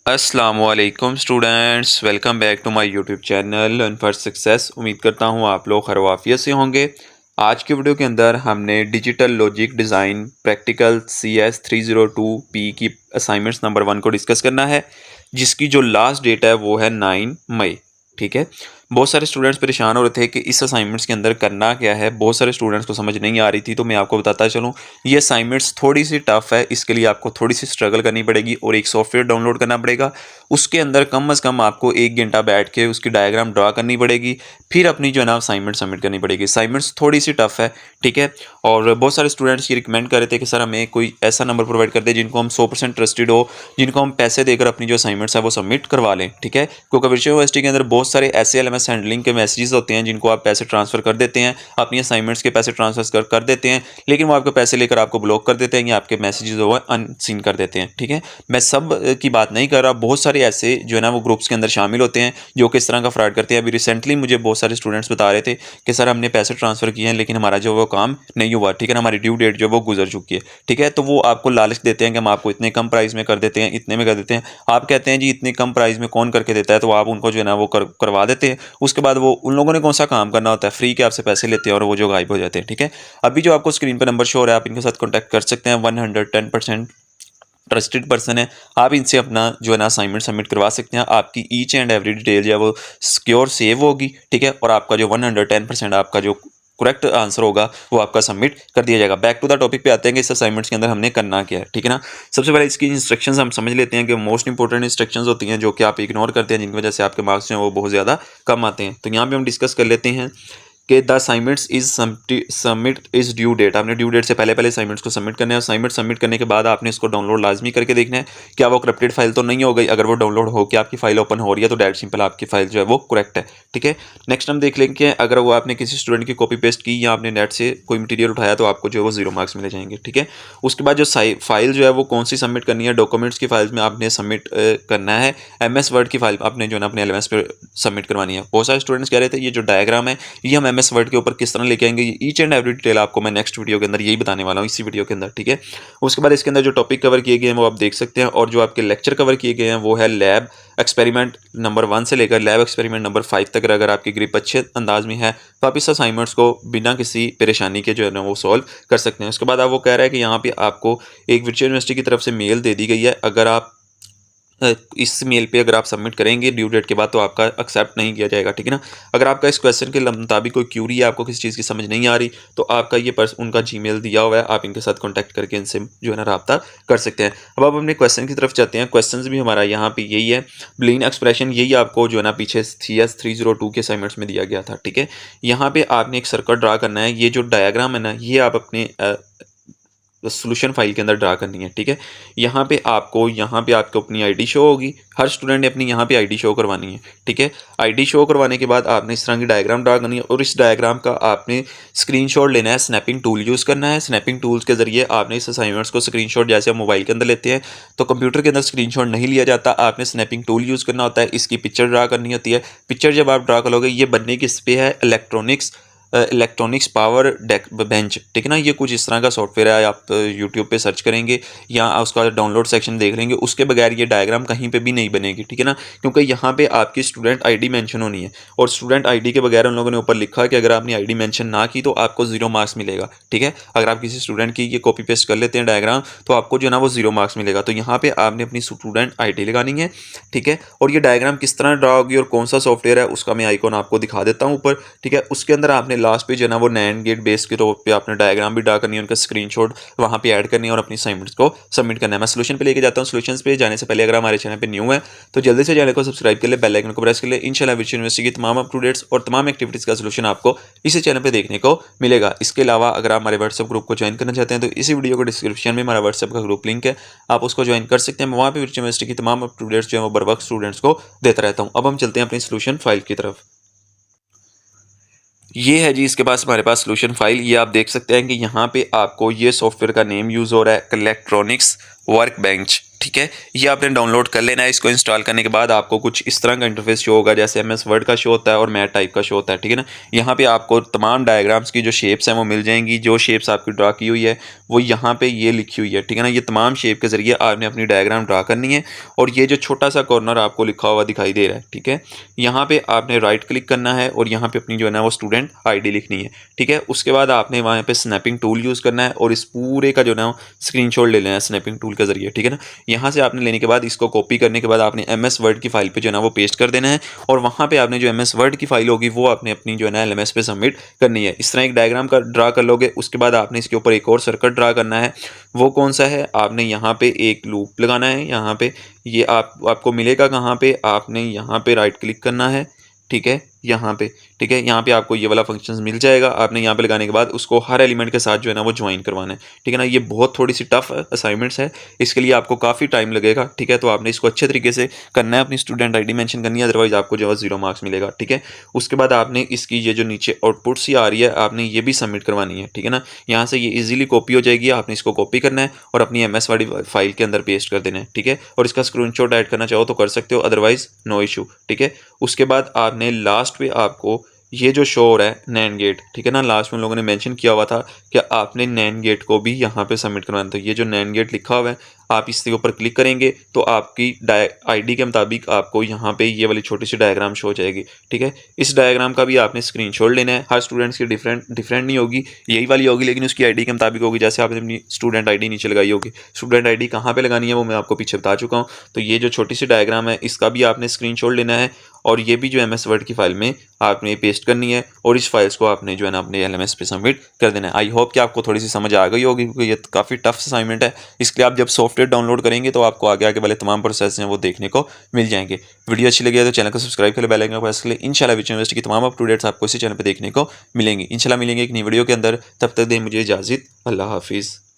अस्सलामुअलैकुम students, welcome back to my YouTube channel learn for success. उम्मीद करता हूँ आप लोग खैर वाफियत से होंगे। आज की वीडियो के अंदर हमने digital logic design practical CS 302P की असाइनमेंट्स नंबर 1 को डिस्कस करना है, जिसकी जो लास्ट डेट है वो है 9 मई। ठीक है। बहुत सारे स्टूडेंट्स परेशान हो रहे थे कि इस असाइनमेंट्स के अंदर करना क्या है। बहुत सारे स्टूडेंट्स को समझ नहीं आ रही थी, तो मैं आपको बताता चलूँ ये असाइनमेंट्स थोड़ी सी टफ है। इसके लिए आपको थोड़ी सी स्ट्रगल करनी पड़ेगी और एक सॉफ्टवेयर डाउनलोड करना पड़ेगा। उसके अंदर कम से कम आपको 1 घंटा बैठ के उसकी डायग्राम ड्रा करनी पड़ेगी, फिर अपनी जो है ना असाइनमेंट सबमिट करनी पड़ेगी। असाइनमेंट्स थोड़ी सी टफ है, ठीक है। और बहुत सारे स्टूडेंट्स ये रिकमेंड कर रहे थे कि सर हमें कोई ऐसा नंबर प्रोवाइड कर दे जिनको हम 100% ट्रस्टेड हो, जिनको हम पैसे देकर अपनी जो असाइनमेंट्स है वो सबमिट करवा लें, ठीक है। क्योंकि वर्चुअल यूनिवर्सिटी के अंदर बहुत सारे ऐसे LMS हैंडलिंग के मैसेजेस होते हैं जिनको आप पैसे ट्रांसफ़र कर देते हैं, अपनी असाइनमेंट्स के पैसे ट्रांसफ़र कर देते हैं, लेकिन वो आपके पैसे लेकर आपको ब्लॉक कर देते हैं या आपके मैसेजेस वो अनसीन कर देते हैं, ठीक है। मैं सब की बात नहीं कर रहा, बहुत सारे ऐसे जो है ना वो ग्रुप्स के अंदर शामिल होते हैं जो किस तरह का फ्रॉड करते हैं। अभी रिसेंटली मुझे बहुत सारे स्टूडेंट्स बता रहे थे कि सर हमने पैसे ट्रांसफ़र किए हैं लेकिन हमारा जो वो काम नहीं हुआ, ठीक है ना, हमारी ड्यू डेट जो वो गुजर चुकी है, ठीक है। तो वो आपको लालच देते हैं कि हम आपको इतने कम प्राइस में कर देते हैं, इतने में कर देते हैं। आप कहते हैं जी इतने कम प्राइस में कौन करके देता है, तो आप उनको जो है ना वो करवा देते हैं। उसके बाद वो उन लोगों ने कौन सा काम करना होता है, फ्री के आपसे पैसे लेते हैं और वो जो गायब हो जाते हैं, ठीक है। अभी जो आपको स्क्रीन पर नंबर शो हो रहा है, आप इनके साथ कॉन्टैक्ट कर सकते हैं। 110% ट्रस्टेड पर्सन है। आप इनसे अपना जो है ना असाइनमेंट सबमिट करवा सकते हैं। आपकी ईच एंड एवरी डिटेल जो है वो सिक्योर सेव होगी, ठीक है। और आपका जो 110% आपका जो करेक्ट आंसर होगा वो आपका सबमिट कर दिया जाएगा। बैक टू द टॉपिक पे आते हैं कि इस असाइनमेंट्स के अंदर हमने करना क्या है, ठीक है ना। सबसे पहले इसकी इंस्ट्रक्शंस हम समझ लेते हैं कि मोस्ट इंपॉर्टेंट इंस्ट्रक्शंस होती हैं जो कि आप इग्नोर करते हैं, जिनकी वजह से आपके मार्क्स जो हैं वो बहुत ज़्यादा कम आते हैं। तो यहाँ पे हम डिस्कस कर लेते हैं कि the assignments is submit is due date. आपने ड्यू डेट से पहले पहले असाइनमेंट्स को सबमिट करना है। असाइनमेंट सबमिट करने के बाद आपने इसको डाउनलोड लाजमी करके देखना है क्या वो करप्टेड फाइल तो नहीं हो गई। अगर वो डाउनलोड हो के आपकी फाइल ओपन हो रही है तो डायरेक्ट सिंपल आपकी फाइल जो है वो करेक्ट है, ठीक है। नेक्स्ट हम देख लेंगे अगर वो आपने किसी स्टूडेंट की कॉपी पेस्ट की या आपने नेट से कोई मटीरियल उठाया तो आपको जो है वो 0 मार्क्स मिले जाएंगे, ठीक है। उसके बाद जो फाइल जो है वो कौन सी सबमिट करनी है, डॉक्यूमेंट्स की फाइल्स में आपने सबमिट करना है। MS वर्ड की फाइल आपने जो है ना अपने LMS पे सबमिट करवानी है। बहुत सारे स्टूडेंट्स कह रहे थे ये जो डायग्राम है ये हम MS वर्ड के ऊपर किस तरह लेके आएंगे, ईच एंड एवरी डिटेल आपको मैं नेक्स्ट वीडियो के अंदर यही बताने वाला हूँ, इसी वीडियो के अंदर, ठीक है। उसके बाद इसके अंदर जो टॉपिक कवर किए गए हैं वो आप देख सकते हैं, और जो आपके लेक्चर कवर किए गए हैं वो है लैब एक्सपेरिमेंट नंबर 1 से लेकर लैब एक्सपेरिमेंट नंबर 5 तक। अगर आपकी ग्रिप अच्छे अंदाज में है तो आप इस असाइनमेंट्स को बिना किसी परेशानी के जो है ना वो सॉल्व कर सकते हैं। उसके बाद आप वो कह रहा है कि यहाँ पे आपको एक वर्चुअल यूनिवर्सिटी की तरफ से मेल दे दी गई है। अगर आप इस मेल पे अगर आप सबमिट करेंगे ड्यू डेट के बाद तो आपका एक्सेप्ट नहीं किया जाएगा, ठीक है ना। अगर आपका इस क्वेश्चन के मुताबिक कोई क्यूरी है, आपको किसी चीज़ की समझ नहीं आ रही, तो आपका ये उनका जीमेल दिया हुआ है, आप इनके साथ कांटेक्ट करके इनसे जो है ना रब्ता कर सकते हैं। अब आप अपने क्वेश्चन की तरफ जाते हैं। क्वेश्चन भी हमारा यहाँ पे यही है, ब्लिन एक्सप्रेशन, यही आपको जो है ना पीछे CS 302 के असाइनमेंट्स में दिया गया था, ठीक है। यहाँ पे आपने एक सर्कल ड्रा करना है। ये जो डायग्राम है ना ये आप अपने सोल्यूशन फाइल के अंदर ड्रा करनी है, ठीक है। यहाँ पे आपको अपनी आईडी शो होगी। हर स्टूडेंट ने अपनी यहाँ पे आईडी शो करवानी है, ठीक है। आईडी शो करवाने के बाद आपने इस तरह की डायग्राम ड्रा करनी है और इस डायग्राम का आपने स्क्रीनशॉट लेना है। स्नैपिंग टूल यूज़ करना है। स्नैपिंग टूल्स के जरिए आपने इस असाइनमेंट्स को स्क्रीनशॉट, जैसे हम मोबाइल के अंदर लेते हैं तो कंप्यूटर के अंदर स्क्रीनशॉट नहीं लिया जाता, आपने स्नैपिंग टूल यूज़ करना होता है। इसकी पिक्चर ड्रा करनी होती है। पिक्चर जब आप ड्रा करोगे ये बनने किस पे है, इलेक्ट्रॉनिक्स पावर डेक बेंच, ठीक है ना। ये कुछ इस तरह का सॉफ्टवेयर है, आप यूट्यूब पे सर्च करेंगे या उसका डाउनलोड सेक्शन देख लेंगे, उसके बगैर ये डायग्राम कहीं पे भी नहीं बनेगी, ठीक है ना। क्योंकि यहाँ पे आपकी स्टूडेंट आईडी मेंशन होनी है और स्टूडेंट आईडी के बगैर उन लोगों ने ऊपर लिखा कि अगर आपने आईडी मेंशन ना की तो आपको 0 मार्क्स मिलेगा, ठीक है। अगर आप किसी स्टूडेंट की ये कॉपी पेस्ट कर लेते हैं डायग्राम तो आपको जो है ना वो 0 मार्क्स मिलेगा। तो यहाँ पे आपने अपनी स्टूडेंट आईडी लगानी है, ठीक है। और ये डायग्राम किस तरह ड्रा होगी और कौन सा सॉफ्टवेयर है उसका मैं आइकॉन आपको दिखा देता हूँ ऊपर, ठीक है। उसके अंदर आपने लास्ट पे जो है ना वो NAND गेट बेस के तौर पे आपने डायग्राम भी ड्रा करनी है, उनका स्क्रीनशॉट वहाँ पे ऐड करनी है और अपनी असाइनमेंट्स को सबमिट करना है। मैं सोल्यूशन पे लेके जाता हूँ। सोल्यूशंस पे जाने से पहले अगर हमारे चैनल पे न्यू है तो जल्दी से चैनल को सब्सक्राइब कर ले, बेल आइकन को प्रेस कर ले। इंशाल्लाह वर्चुअल यूनिवर्सिटी की तमाम अप टू डेट्स और तमाम एक्टिविटीज़ का सोल्यूशन आपको इसी चैनल पर देखने को मिलेगा। इसके अलावा अगर आप हमारे व्हाट्सएप ग्रुप को ज्वाइन करना चाहते हैं तो इसी वीडियो को डिस्क्रिप्शन में हमारा व्हाट्सएप का ग्रुप लिंक है, आप उसको ज्वाइन कर सकते हैं। वहाँ पर वर्चुअल यूनिवर्सिटी की तमाम अप टू डेट्स जो है वो बर वक्त स्टूडेंट्स को देता रहता हूँ। अब हम चलते हैं अपनी सोल्यूशन फाइल की तरफ। ये है जी इसके पास हमारे पास सोल्यूशन फाइल। ये आप देख सकते हैं कि यहाँ पे आपको ये सॉफ्टवेयर का नेम यूज़ हो रहा है, इलेक्ट्रॉनिक्स वर्क बेंच, ठीक है। ये आपने डाउनलोड कर लेना है। इसको इंस्टॉल करने के बाद आपको कुछ इस तरह का इंटरफेस शो होगा, जैसे MS वर्ड का शो होता है और मैथ टाइप का शो होता है, ठीक है ना। यहाँ पे आपको तमाम डायग्राम्स की जो शेप्स हैं वो मिल जाएंगी। जो शेप्स आपकी ड्रा की हुई है वो यहाँ पे ये लिखी हुई है, ठीक है ना। ये तमाम शेप के ज़रिए आपने अपनी डायग्राम ड्रा करनी है और ये जो छोटा सा कॉर्नर आपको लिखा हुआ दिखाई दे रहा है, ठीक है, यहाँ पे आपने राइट क्लिक करना है और यहाँ पे अपनी जो है ना वो स्टूडेंट आईडी लिखनी है, ठीक है। उसके बाद आपने वहाँ पे स्नैपिंग टूल यूज़ करना है और इस पूरे का जो ना स्क्रीनशॉट ले लेना है स्नैपिंग टूल के ज़रिए, ठीक है ना। यहाँ से आपने लेने के बाद इसको कॉपी करने के बाद आपने MS वर्ड की फाइल पे जो है ना वो पेस्ट कर देना है और वहाँ पे आपने जो MS वर्ड की फाइल होगी वो आपने अपनी जो है ना LMS पे सबमिट करनी है। इस तरह एक डायग्राम का ड्रा कर लोगे। उसके बाद आपने इसके ऊपर एक और सर्कल ड्रा करना है। वो कौन सा है, आपने यहाँ पे एक लूप लगाना है। यहाँ पे ये आपको मिलेगा कहाँ पे, आपने यहाँ पे राइट क्लिक करना है, ठीक है, यहाँ पे, ठीक है, यहाँ पे आपको ये वाला फंक्शन मिल जाएगा। आपने यहाँ पे लगाने के बाद उसको हर एलिमेंट के साथ जो है ना वो ज्वाइन करवाना है, ठीक है ना। ये बहुत थोड़ी सी टफ असाइनमेंट्स है, इसके लिए आपको काफ़ी टाइम लगेगा, ठीक है। तो आपने इसको अच्छे तरीके से करना है, अपनी स्टूडेंट आईडी मेंशन करनी है, अदरवाइज आपको जो है 0 मार्क्स मिलेगा, ठीक है। उसके बाद आपने इसकी ये जो नीचे आउटपुट सी आ रही है आपने ये भी सबमिट करवानी है, ठीक है ना। यहाँ से ये ईजिली कॉपी हो जाएगी। आपने इसको कॉपी करना है और अपनी MS वाली फाइल के अंदर पेस्ट कर देना है, ठीक है। और इसका स्क्रीनशॉट ऐड करना चाहो तो कर सकते हो, अदरवाइज नो इशू, ठीक है। उसके बाद आपने लास्ट पे आपको ये जो शो हो रहा है नैन गेट, ठीक है ना, लास्ट में लोगों ने मेंशन किया हुआ था कि आपने नैन गेट को भी यहाँ पे सबमिट करवाना था। ये जो नैन गेट लिखा हुआ है आप इसके ऊपर क्लिक करेंगे तो आपकी आईडी के मुताबिक आपको यहाँ पे ये वाली छोटी सी डायग्राम शो हो जाएगी, ठीक है। इस डायग्राम का भी आपने स्क्रीनशॉट लेना है। हर स्टूडेंट्स की डिफरेंट नहीं होगी, यही वाली होगी लेकिन उसकी आईडी के मुताबिक होगी। जैसे आपने अपनी स्टूडेंट आईडी नीचे लगाई होगी, स्टूडेंट आईडी कहाँ पे लगानी है वो मैं आपको पीछे बता चुका हूँ। तो ये जो छोटी सी डायग्राम है इसका भी आपने स्क्रीनशॉट लेना है और ये भी जो MS वर्ड की फाइल में आपने पेस्ट करनी है और इस फाइल्स को आपने जो है ना अपने LMS पे सबमिट कर देना है। आई होप कि आपको थोड़ी सी समझ आ गई होगी क्योंकि ये काफ़ी टफ असाइनमेंट है। इसके लिए आप जब सॉफ्टवेयर डाउनलोड करेंगे तो आपको आगे आगे वाले तमाम प्रोसेस हैं वो देखने को मिल जाएंगे। वीडियो अच्छी लगी है तो चैनल को सब्सक्राइब कर ले, बेल आइकन को प्रेस कर ले। इंशाल्लाह विच यूनिवर्सिटी की तमाम अप टू डेट्स आपको इसी चैनल पर देखने को मिलेंगी। इंशाल्लाह मिलेंगे एक नई वीडियो के अंदर, तब तक दें मुझे इजाज़त। अल्लाह हाफिज़।